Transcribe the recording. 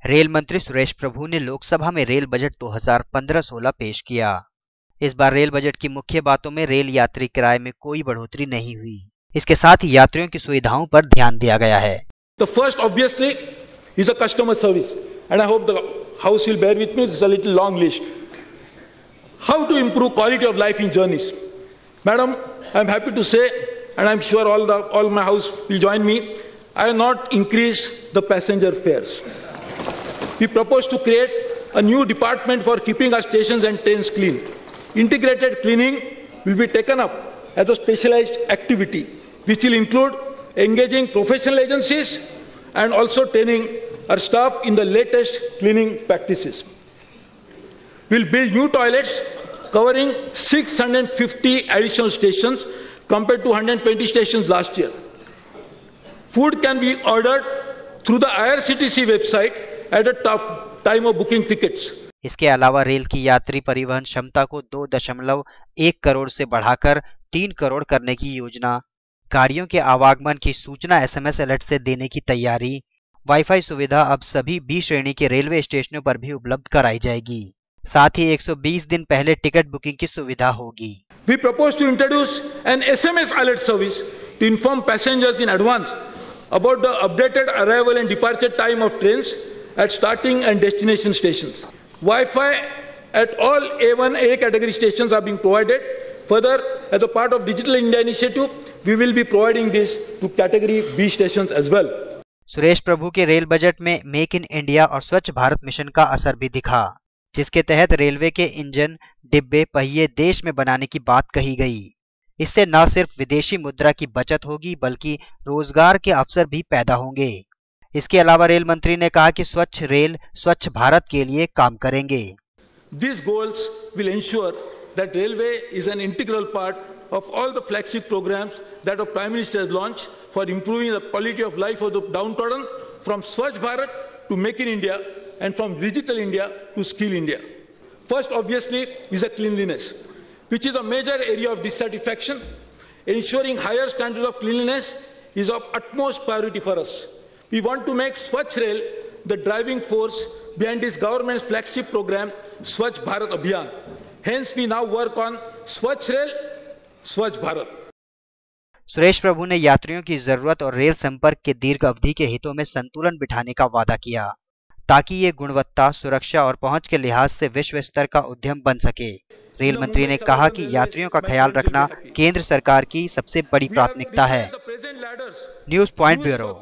Rail मंत्री सुरेश प्रभु ने लोकसभा में रेल बजट 2015-16 पेश किया। इस बार रेल बजट की मुख्य बातों में रेल यात्री किराए में कोई बढ़ोतरी नहीं हुई। इसके साथ ही यात्रियों की सुविधाओं पर ध्यान दिया गया है। The first obviously is a customer service, and I hope the House will bear with me. This is a little long list. How to improve quality of life in journeys? Madam, I am happy to say, and I am sure all my House will join me, I have not increased the passenger fares. We propose to create a new department for keeping our stations and trains clean. Integrated cleaning will be taken up as a specialized activity, which will include engaging professional agencies and also training our staff in the latest cleaning practices. We'll build new toilets covering 650 additional stations compared to 120 stations last year. Food can be ordered through the IRCTC website at a time of booking tickets. इसके अलावा rail की यात्री परिवहन क्षमता को 2.1 करोड़ से बढ़ाकर 3 करोड़ करने की योजना, गाड़ियों के आवागमन की सूचना SMS अलर्ट से देने की तैयारी, वाईफाई सुविधा अब सभी B श्रेणी के रेलवे स्टेशनों पर भी उपलब्ध कराई जाएगी। साथ ही 120 दिन पहले टिकट बुकिंग की सुविधा होगी। We propose to introduce an SMS alert service to inform passengers in advance about the updated arrival and departure time of trains at starting and destination stations. Wi-Fi at all A1, A category stations are being provided. Further, as a part of Digital India initiative, we will be providing this to category B stations as well. Suresh प्रभु के rail budget में make in India और स्वच्छ Bharat mission का असर भी दिखा, जिसके तहत रेलवे के इंजन, डिब्बे, पहिए देश में बनाने की बात कही गई। इससे न सिर्फ विदेशी मुद्रा की बचत होगी बल्कि रोजगार के अवसर भी पैदा होंगे। इसके अलावा रेल मंत्री ने कहा कि स्वच्छ रेल स्वच्छ भारत के लिए काम करेंगे। These goals will ensure that railway is an integral part of all the flagship programs that our Prime Minister has launched for improving the quality of life of the downtrodden, from Swachh Bharat to Make in India and from Digital India to Skill India. First, obviously, is a cleanliness, which is a major area of dissatisfaction. Ensuring higher standards of cleanliness is of utmost priority for us. We want to make Swachh Rail the driving force behind this government's flagship program, Swachh Bharat Abhiyan. Hence, we now work on Swachh Rail, Swachh Bharat. Suresh प्रभु ने यात्रियों की जरूरत और rail संपर्क के दीर्घ अवधि के हितों में संतुलन बिठाने का वादा किया, ताकि ये गुणवत्ता, सुरक्षा और पहुंच के लिहाज से विश्व स्तर का उद्यम बन सके। रेल मंत्री ने कहा कि यात्रियों का ख्याल रखना केंद्र सरकार की सबसे बड़ी प्राथमिकता है। News point bureau.